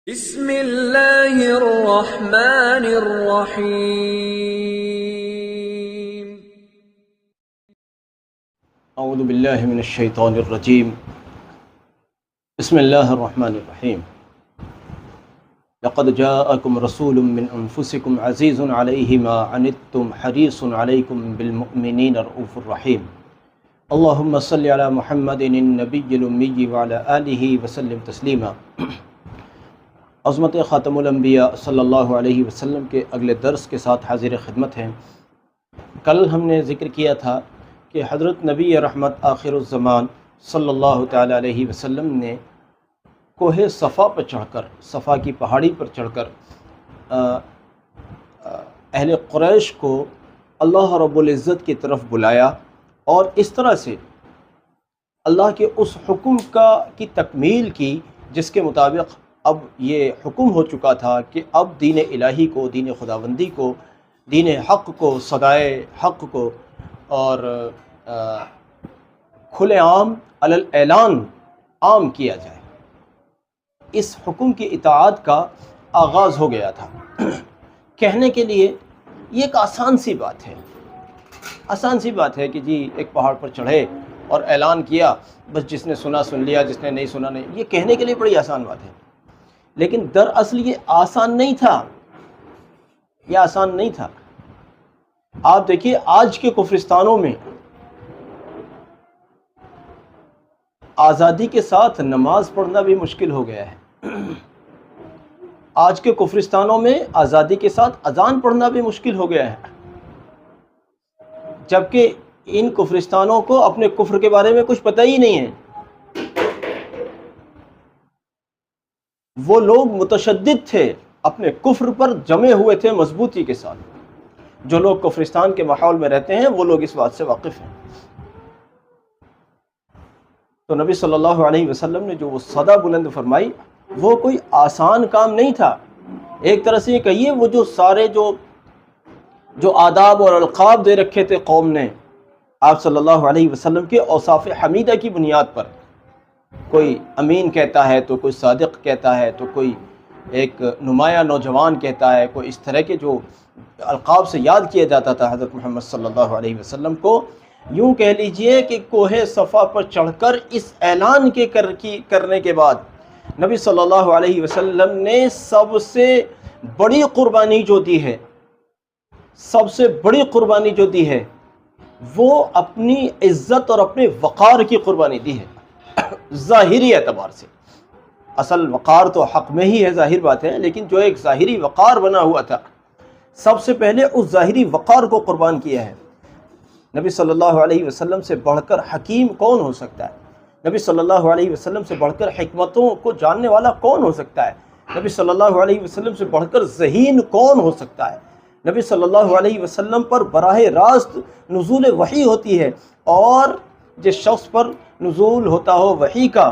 بسم اللہ الرحمن الرحیم۔ اعوذ باللہ من الشیطان الرجیم۔ بسم اللہ الرحمن الرحیم۔ لقد جاءکم رسول من انفسکم عزیز علیہ ما عنتم حریص علیکم بالمؤمنین رؤوف الرحیم۔ اللہم صلی علی محمد النبی الامی وعلی آلہ وسلم تسلیما۔ عظمت خاتم الانبیاء صلی اللہ علیہ وسلم کے اگلے درس کے ساتھ حاضر خدمت ہیں۔ کل ہم نے ذکر کیا تھا کہ حضرت نبی رحمت آخر الزمان صلی اللہ تعالی علیہ وسلم نے کوہ صفا پر چڑھ کر، صفا کی پہاڑی پر چڑھ کر اہل قریش کو اللہ رب العزت کی طرف بلایا، اور اس طرح سے اللہ کے اس حکم کی تکمیل کی جس کے مطابق اب یہ حکم ہو چکا تھا کہ اب دین الہی کو، دین خداوندی کو، دین حق کو، صدائے حق کو اور کھلے عام علی الاعلان عام کیا جائے۔ اس حکم کی اطاعت کا آغاز ہو گیا تھا۔ کہنے کے لیے یہ ایک آسان سی بات ہے، آسان سی بات ہے کہ جی ایک پہاڑ پر چڑھے اور اعلان کیا، بس جس نے سنا سن لیا، جس نے نہیں سنا نہیں۔ یہ کہنے کے لیے بڑی آسان بات ہے، لیکن دراصل یہ آسان نہیں تھا، یہ آسان نہیں تھا۔ آپ دیکھیے آج کے کفرستانوں میں آزادی کے ساتھ نماز پڑھنا بھی مشکل ہو گیا ہے۔ آج کے کفرستانوں میں آزادی کے ساتھ اذان پڑھنا بھی مشکل ہو گیا ہے، جبکہ ان کفرستانوں کو اپنے کفر کے بارے میں کچھ پتہ ہی نہیں ہے۔ وہ لوگ متشدد تھے، اپنے کفر پر جمے ہوئے تھے مضبوطی کے ساتھ۔ جو لوگ کفرستان کے ماحول میں رہتے ہیں وہ لوگ اس بات سے واقف ہیں۔ تو نبی صلی اللہ علیہ وسلم نے جو وہ صدا بلند فرمائی، وہ کوئی آسان کام نہیں تھا۔ ایک طرح سے یہ کہیے، وہ جو سارے جو آداب اور القاب دے رکھے تھے قوم نے آپ صلی اللہ علیہ وسلم کے اوصاف حمیدہ کی بنیاد پر، کوئی امین کہتا ہے تو کوئی صادق کہتا ہے تو کوئی ایک نمایاں نوجوان کہتا ہے، کوئی اس طرح کے جو القاب سے یاد کیا جاتا تھا حضرت محمد صلی اللہ علیہ وسلم کو۔ یوں کہہ لیجئے کہ کوہ صفا پر چڑھ کر اس اعلان کرنے کے بعد نبی صلی اللہ علیہ وسلم نے سب سے بڑی قربانی جو دی ہے، سب سے بڑی قربانی جو دی ہے، وہ اپنی عزت اور اپنے وقار کی قربانی دی ہے۔ ظاہری اعتبار سے اصل وقار تو حق میں ہی ہے، ظاہر بات ہے، لیکن جو ایک ظاہری وقار بنا ہوا تھا، سب سے پہلے اس ظاہری وقار کو قربان کیا ہے۔ نبی صلی اللہ علیہ وسلم سے بڑھ کر حکیم کون ہو سکتا ہے؟ نبی صلی اللہ علیہ وسلم سے بڑھ کر حکمتوں کو جاننے والا کون ہو سکتا ہے؟ نبی صلی اللہ علیہ وسلم سے بڑھ کر ذہین کون ہو سکتا ہے؟ نبی صلی اللہ علیہ وسلم پر براہ راست نزول وحی ہوتی ہے، اور جس شخص پر نزول ہوتا ہو وحی کا،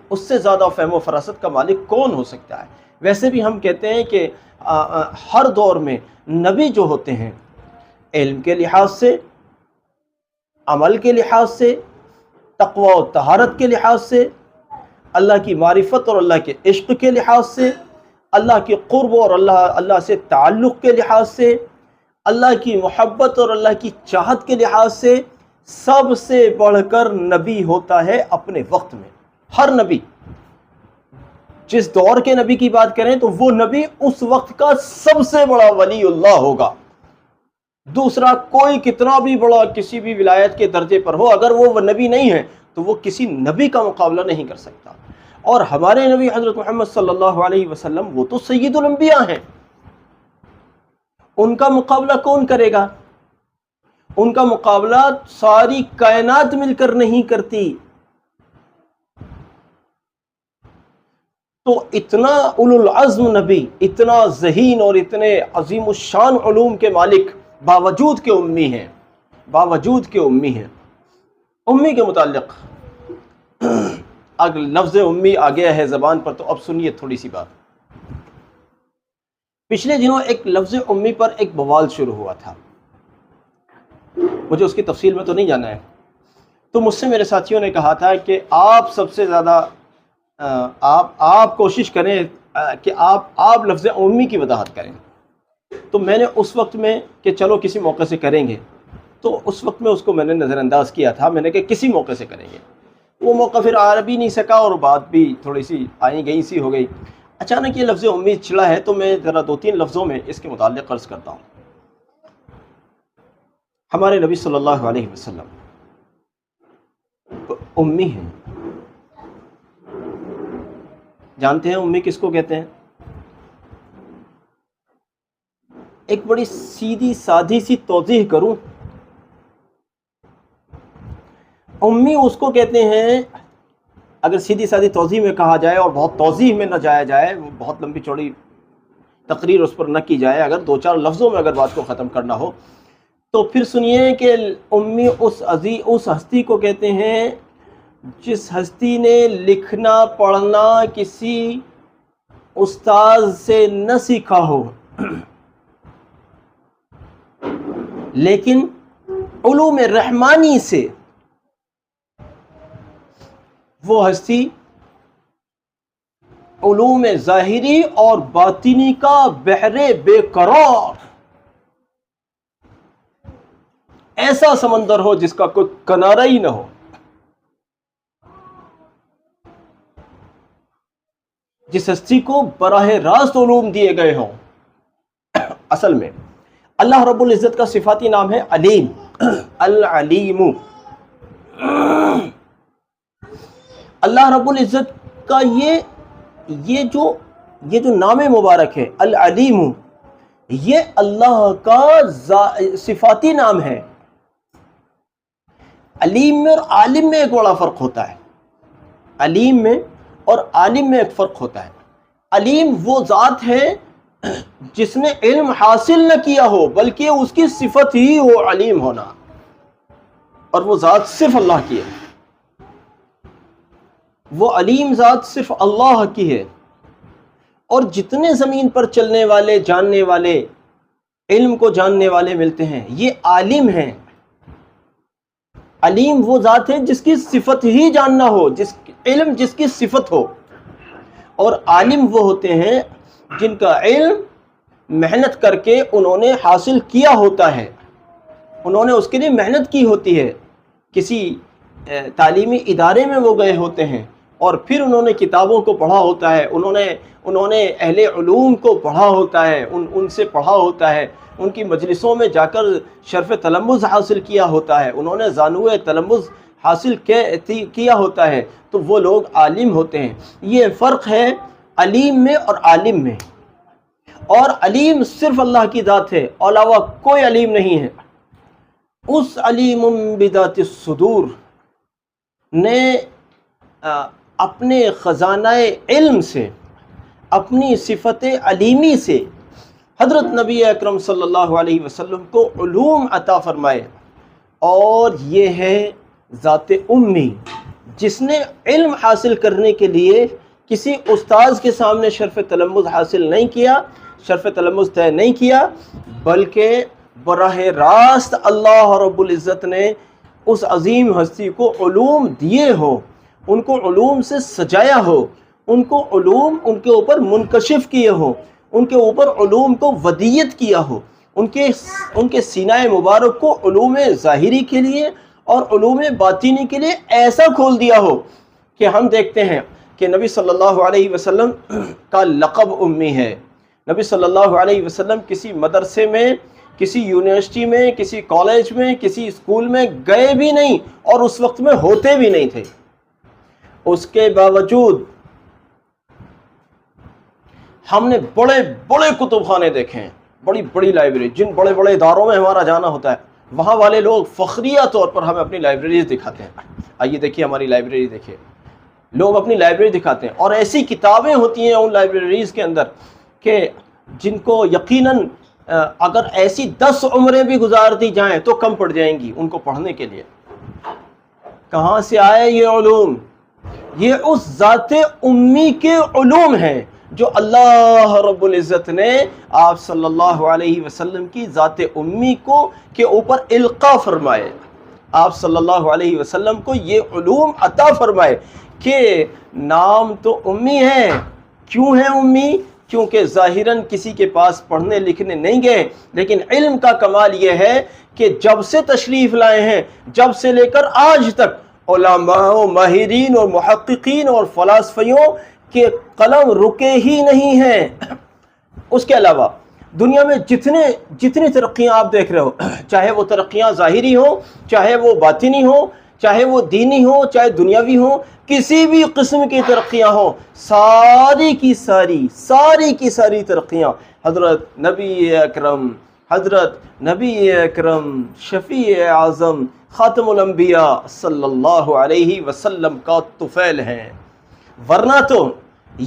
اس سے زیادہ فہم و فراست کا مالک کون ہو سکتا ہے؟ ویسے بھی ہم کہتے ہیں کہ ہر دور میں نبی جو ہوتے ہیں، علم کے لحاظ سے، عمل کے لحاظ سے، تقوی و طہارت کے لحاظ سے، اللہ کی معرفت اور اللہ کے عشق کے لحاظ سے، اللہ کی قرب اور اللہ سے تعلق کے لحاظ سے، اللہ کی محبت اور اللہ کی چاہت کے لحاظ سے، سب سے بڑھ کر نبی ہوتا ہے اپنے وقت میں۔ ہر نبی، جس دور کے نبی کی بات کریں تو وہ نبی اس وقت کا سب سے بڑا ولی اللہ ہوگا۔ دوسرا کوئی کتنا بھی بڑا کسی بھی ولایت کے درجے پر ہو، اگر وہ نبی نہیں ہے تو وہ کسی نبی کا مقابلہ نہیں کر سکتا۔ اور ہمارے نبی حضرت محمد صلی اللہ علیہ وسلم وہ تو سید الانبیاء ہیں، ان کا مقابلہ کون کرے گا؟ ان کا مقابلہ ساری کائنات مل کر نہیں کرتی۔ تو اتنا اولو العزم نبی، اتنا ذہین اور اتنے عظیم الشان علوم کے مالک، باوجود کے امی ہیں، باوجود کے امی ہیں۔ امی کے متعلق اگر لفظ امی آ گیا ہے زبان پر تو اب سنیے تھوڑی سی بات۔ پچھلے دنوں ایک لفظ امی پر ایک بوال شروع ہوا تھا، مجھے اس کی تفصیل میں تو نہیں جانا ہے۔ تو مجھ سے میرے ساتھیوں نے کہا تھا کہ آپ سب سے زیادہ آپ کوشش کریں کہ آپ لفظ امی کی وضاحت کریں. تو میں نے اس وقت میں کہ چلو کسی موقع سے کریں گے، تو اس وقت میں اس کو میں نے نظر انداز کیا تھا. میں نے کہا کسی موقع سے کریں گے. وہ موقع پھر آ بھی نہیں سکا اور بات بھی تھوڑی سی آئی گئی سی ہو گئی. اچانک یہ لفظ امی چڑھا ہے تو میں ذرا 2-3 لفظوں میں اس کے متعلق عرض کرتا ہوں. ہمارے نبی صلی اللہ علیہ وسلم امی ہیں. جانتے ہیں امی کس کو کہتے ہیں؟ ایک بڑی سیدھی سادھی سی توضیح کروں. امی اس کو کہتے ہیں، اگر سیدھی سادھی توضیح میں کہا جائے اور بہت توضیح میں نہ جایا جائے، بہت لمبی چوڑی تقریر اس پر نہ کی جائے، اگر 2-4 لفظوں میں اگر بات کو ختم کرنا ہو تو پھر سنیے کہ امی اس ہستی کو کہتے ہیں جس ہستی نے لکھنا پڑھنا کسی استاد سے نہ سیکھا ہو، لیکن علوم رحمانی سے وہ ہستی علوم ظاہری اور باطنی کا بحر بے قرار، ایسا سمندر ہو جس کا کوئی کنارہ ہی نہ ہو. جس ہستی کو براہ راست علوم دیے گئے ہوں. اصل میں اللہ رب العزت کا صفاتی نام ہے علیم، العلیم. اللہ رب العزت کا یہ جو نام مبارک ہے العلیم، یہ اللہ کا صفاتی نام ہے. علیم میں اور عالم میں ایک بڑا فرق ہوتا ہے. علیم میں اور عالم میں ایک فرق ہوتا ہے. علیم وہ ذات ہے جس نے علم حاصل نہ کیا ہو، بلکہ اس کی صفت ہی ہو علیم ہونا، اور وہ ذات صرف اللہ کی ہے. وہ علیم ذات صرف اللہ کی ہے. اور جتنے زمین پر چلنے والے، جاننے والے، علم کو جاننے والے ملتے ہیں، یہ عالم ہیں. علیم وہ ذات ہے جس کی صفت ہی جاننا ہو، علم جس کی صفت ہو. اور عالم وہ ہوتے ہیں جن کا علم محنت کر کے انہوں نے حاصل کیا ہوتا ہے، انہوں نے اس کے لیے محنت کی ہوتی ہے. کسی تعلیمی ادارے میں وہ گئے ہوتے ہیں اور پھر انہوں نے کتابوں کو پڑھا ہوتا ہے، انہوں نے اہل علوم کو پڑھا ہوتا ہے، ان سے پڑھا ہوتا ہے، ان کی مجلسوں میں جا کر شرف تلمذ حاصل کیا ہوتا ہے، انہوں نے زانوِ تلمذ حاصل کیا ہوتا ہے. تو وہ لوگ عالم ہوتے ہیں. یہ فرق ہے علیم میں اور عالم میں. اور علیم صرف اللہ کی ذات ہے، علاوہ کوئی علیم نہیں ہے. اس علیم بذات الصدور نے اپنے خزانہ علم سے، اپنی صفت علیمی سے حضرت نبی اکرم صلی اللہ علیہ وسلم کو علوم عطا فرمائے. اور یہ ہے ذات امی، جس نے علم حاصل کرنے کے لیے کسی استاذ کے سامنے شرف تلمذ حاصل نہیں کیا، شرف تلمذ طے نہیں کیا، بلکہ براہ راست اللہ رب العزت نے اس عظیم ہستی کو علوم دیے ہو، ان کو علوم سے سجایا ہو، ان کو علوم ان کے اوپر منکشف کیے ہو، ان کے اوپر علوم کو ودیت کیا ہو، ان کے سینہ مبارک کو علوم ظاہری کے لیے اور علوم باطنی کے لیے ایسا کھول دیا ہو کہ ہم دیکھتے ہیں کہ نبی صلی اللہ علیہ وسلم کا لقب امی ہے. نبی صلی اللہ علیہ وسلم کسی مدرسے میں، کسی یونیورسٹی میں، کسی کالج میں، کسی اسکول میں گئے بھی نہیں اور اس وقت میں ہوتے بھی نہیں تھے. اس کے باوجود ہم نے بڑے بڑے کتب خانے دیکھے ہیں، بڑی بڑی لائبریری، جن بڑے بڑے اداروں میں ہمارا جانا ہوتا ہے وہاں والے لوگ فخریہ طور پر ہمیں اپنی لائبریریز دکھاتے ہیں. آئیے دیکھیے ہماری لائبریری دیکھیے، لوگ اپنی لائبریری دکھاتے ہیں، اور ایسی کتابیں ہوتی ہیں ان لائبریریز کے اندر کہ جن کو یقیناً اگر ایسی 10 عمریں بھی گزار دی جائیں تو کم پڑ جائیں گی ان کو پڑھنے کے لیے. کہاں سے آئے یہ علوم؟ یہ اس ذات امی کے علوم ہیں جو اللہ رب العزت نے آپ صلی اللہ علیہ وسلم کی ذات امی کو کے اوپر القاء فرمائے. آپ صلی اللہ علیہ وسلم کو یہ علوم عطا فرمائے کہ نام تو امی ہے کیوں ہیں امی؟ کیونکہ ظاہراً کسی کے پاس پڑھنے لکھنے نہیں گئے، لیکن علم کا کمال یہ ہے کہ جب سے تشریف لائے ہیں، جب سے لے کر آج تک علماء و ماہرین اور محققین اور فلاسفیوں کے قلم رکے ہی نہیں ہیں۔ اس کے علاوہ دنیا میں جتنی ترقیاں آپ دیکھ رہے ہو، چاہے وہ ترقیاں ظاہری ہوں، چاہے وہ باطنی ہوں، چاہے وہ دینی ہوں، چاہے دنیاوی ہوں، کسی بھی قسم کی ترقیاں ہوں، ساری کی ساری ترقیاں حضرت نبی اکرم شفیع اعظم خاتم الانبیاء صلی اللہ علیہ وسلم کا طفیل ہیں۔ ورنہ تو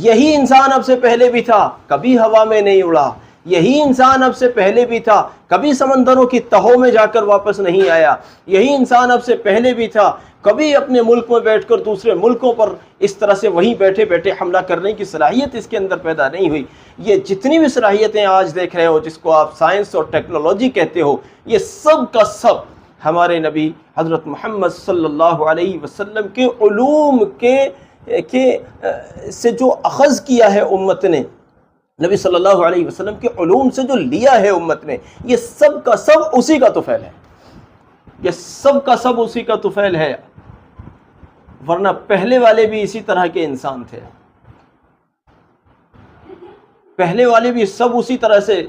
یہی انسان اب سے پہلے بھی تھا، کبھی ہوا میں نہیں اڑا، یہی انسان اب سے پہلے بھی تھا، کبھی سمندروں کی تہوں میں جا کر واپس نہیں آیا، یہی انسان اب سے پہلے بھی تھا، کبھی اپنے ملک میں بیٹھ کر دوسرے ملکوں پر اس طرح سے وہیں بیٹھے بیٹھے حملہ کرنے کی صلاحیت اس کے اندر پیدا نہیں ہوئی۔ یہ جتنی بھی صلاحیتیں آج دیکھ رہے ہو، جس کو آپ سائنس اور ٹیکنالوجی کہتے ہو، یہ سب کا سب ہمارے نبی حضرت محمد صلی اللہ علیہ وسلم کے علوم سے جو اخذ کیا ہے امت نے، نبی صلی اللہ علیہ وسلم کے علوم سے جو لیا ہے امت نے، یہ سب کا سب اسی کا طفیل ہے، یہ سب کا سب اسی کا طفیل ہے۔ ورنہ پہلے والے بھی اسی طرح کے انسان تھے، پہلے والے بھی سب اسی طرح سے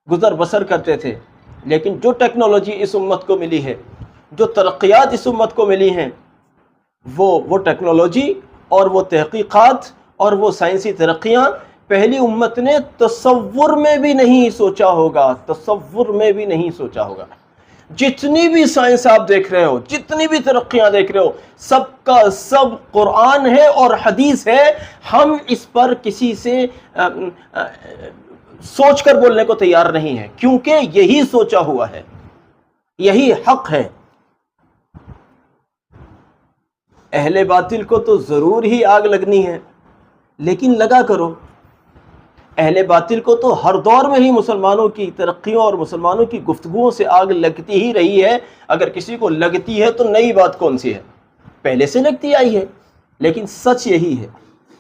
گزر بسر کرتے تھے، لیکن جو ٹیکنالوجی اس امت کو ملی ہے، جو ترقیات اس امت کو ملی ہیں، وہ ٹیکنالوجی اور وہ تحقیقات اور وہ سائنسی ترقیاں پہلی امت نے تصور میں بھی نہیں سوچا ہوگا، تصور میں بھی نہیں سوچا ہوگا۔ جتنی بھی سائنس آپ دیکھ رہے ہو، جتنی بھی ترقیاں دیکھ رہے ہو، سب کا سب قرآن ہے اور حدیث ہے۔ ہم اس پر کسی سے سوچ کر بولنے کو تیار نہیں ہیں، کیونکہ یہی سوچا ہوا ہے، یہی حق ہے۔ اہل باطل کو تو ضرور ہی آگ لگنی ہے، لیکن لگا کرو۔ اہل باطل کو تو ہر دور میں ہی مسلمانوں کی ترقیوں اور مسلمانوں کی گفتگوؤں سے آگ لگتی ہی رہی ہے۔ اگر کسی کو لگتی ہے تو نئی بات کون سی ہے؟ پہلے سے لگتی آئی ہے۔ لیکن سچ یہی ہے،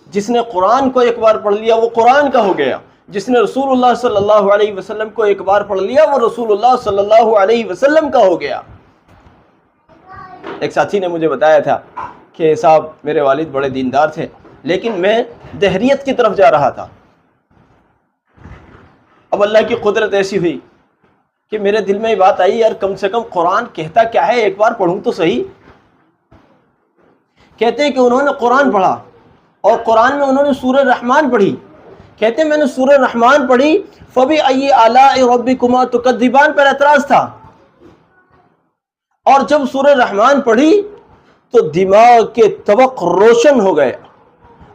جس نے قرآن کو ایک بار پڑھ لیا وہ قرآن کا ہو گیا، جس نے رسول اللہ صلی اللہ علیہ وسلم کو ایک بار پڑھ لیا وہ رسول اللہ صلی اللہ علیہ وسلم کا ہو گیا۔ ایک ساتھی نے مجھے بتایا تھا کہ صاحب میرے والد بڑے دیندار تھے، لیکن میں دہریت کی طرف جا رہا تھا۔ اب اللہ کی قدرت ایسی ہوئی کہ میرے دل میں یہ بات آئی، یار کم سے کم قرآن کہتا کیا ہے، ایک بار پڑھوں تو صحیح۔ کہتے ہیں کہ انہوں نے قرآن پڑھا اور قرآن میں انہوں نے سورہ رحمان پڑھی۔ کہتے ہیں میں نے سورہ رحمان پڑھی، فَبِأَيِّ آلَاءِ رَبِّكُمَا تُكَذِّبَانِ پر اعتراض تھا، اور جب سورہ رحمان پڑھی تو دماغ کے طبق روشن ہو گئے،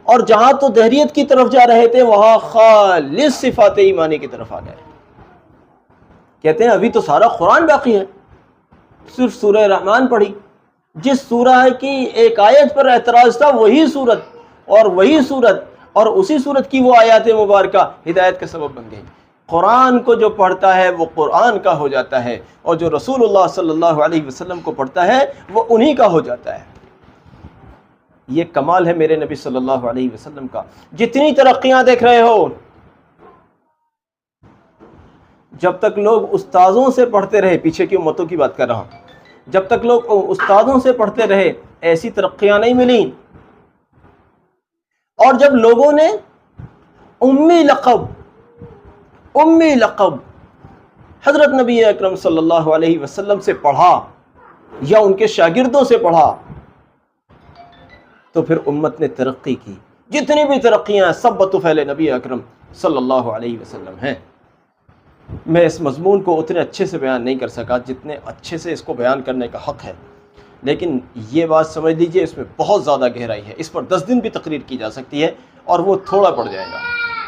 اور جہاں تو دہریت کی طرف جا رہے تھے وہاں خالص صفات ایمانی کی طرف آ گئے۔ کہتے ہیں ابھی تو سارا قرآن باقی ہے، صرف سورہ رحمان پڑھی۔ جس سورہ کی ایک آیت پر اعتراض تھا وہی صورت اور وہی صورت اور اسی صورت کی وہ آیات مبارکہ ہدایت کا سبب بن گئی۔ قرآن کو جو پڑھتا ہے وہ قرآن کا ہو جاتا ہے، اور جو رسول اللہ صلی اللہ علیہ وسلم کو پڑھتا ہے وہ انہی کا ہو جاتا ہے۔ یہ کمال ہے میرے نبی صلی اللہ علیہ وسلم کا۔ جتنی ترقیاں دیکھ رہے ہو، جب تک لوگ استاذوں سے پڑھتے رہے، پیچھے کی امتوں کی بات کر رہا ہوں، جب تک لوگ استاذوں سے پڑھتے رہے ایسی ترقیاں نہیں ملیں۔ اور جب لوگوں نے امی لقب حضرت نبی اکرم صلی اللہ علیہ وسلم سے پڑھا یا ان کے شاگردوں سے پڑھا تو پھر امت نے ترقی کی۔ جتنی بھی ترقیاں سب بطفیل نبی اکرم صلی اللہ علیہ وسلم ہیں۔ میں اس مضمون کو اتنے اچھے سے بیان نہیں کر سکا جتنے اچھے سے اس کو بیان کرنے کا حق ہے، لیکن یہ بات سمجھ لیجئے اس میں بہت زیادہ گہرائی ہے، اس پر 10 دن بھی تقریر کی جا سکتی ہے اور وہ تھوڑا پڑ جائے گا۔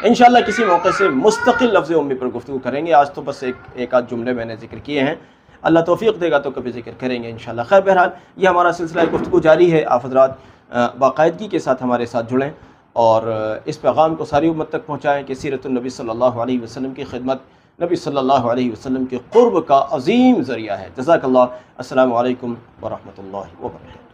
انشاءاللہ کسی موقع سے مستقل لفظ امی پر گفتگو کریں گے۔ آج تو بس ایک آدھ جملے میں نے ذکر کیے ہیں، اللہ توفیق دے گا تو کبھی ذکر کریں گے انشاءاللہ۔ خیر بہرحال یہ ہمارا سلسلہ گفتگو جاری ہے، آپ حضرات باقاعدگی کے ساتھ ہمارے ساتھ جڑیں اور اس پیغام کو ساری امت تک پہنچائیں کہ سیرت النبی صلی اللہ علیہ وسلم کی خدمت نبی صلی اللہ علیہ وسلم کے قرب کا عظیم ذریعہ ہے۔ جزاک اللہ۔ السلام علیکم ورحمۃ اللہ وبرکاتہ۔